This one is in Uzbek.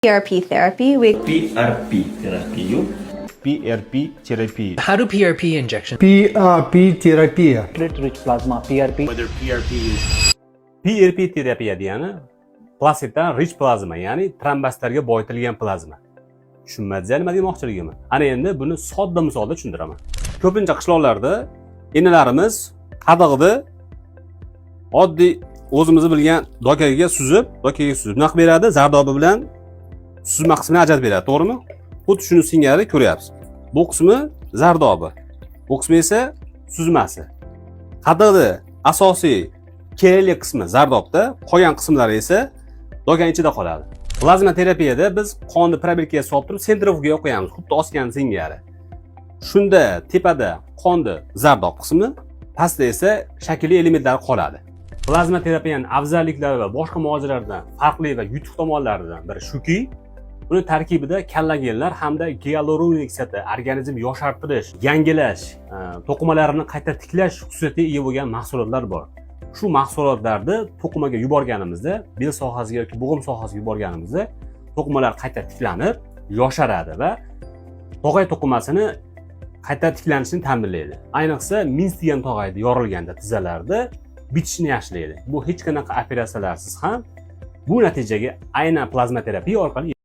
PRP therapy. PRP therapy. You? PRP therapy. How do PRP injection? PRP therapy. Rich plasma PRP. Whether PRP terapiya degani plasidan rich plazma, ya'ni trombostlarga boyitilgan plazma. Tushunmadingizmi nima demoqchiligimni? Ana endi buni sodda misolda tushuntiraman. Ko'pincha qishloqlarda enalarimiz qadig'ida oddiy o'zimiz bilgan dokaga suzib naq beradi, zardobi bilan suzma qismini ajratib beradi, to'g'rimi? Xuddi shuni singari ko'ryapsiz. Bu qismi zardobi, bu qismi esa suzmasi. Qadig'ida asosiy kerakli qismi zardobda, qolgan qismlari esa dokan ichida qoladi. Plazma terapiyada biz qonni probirkaga solib turib sentrifugaga qo'yamiz, xuddi osgan singari. Shunda tepada qonni zardob qismi, pastda esa shakliy elementlar qoladi. Plazma terapiyaning afzalliklari va boshqa muolajalardan farqli va yutuq tomonlaridan biri shuki, uni tarkibida kollagenlar hamda gialuronik kislota, organizm yoshartirish, yangilash, to'qimalarini qayta tiklash xususiyatiga ega bo'lgan mahsulotlar bor. Shu mahsulotlarni to'qimaga yuborganimizda, bel sohasiga yoki bo'g'im sohasiga yuborganimizda to'qimalar qayta tiklanib, yosharadi va tog'ay to'qimasini qayta tiklanishini ta'minlaydi. Ayniqsa Minsk degan tog'ayda yorilganda tizzalarda bitishni yaxshilaydi. Bu hech qanaqa operatsiyalarsiz ham bu natijaga aynan plazma terapiya orqali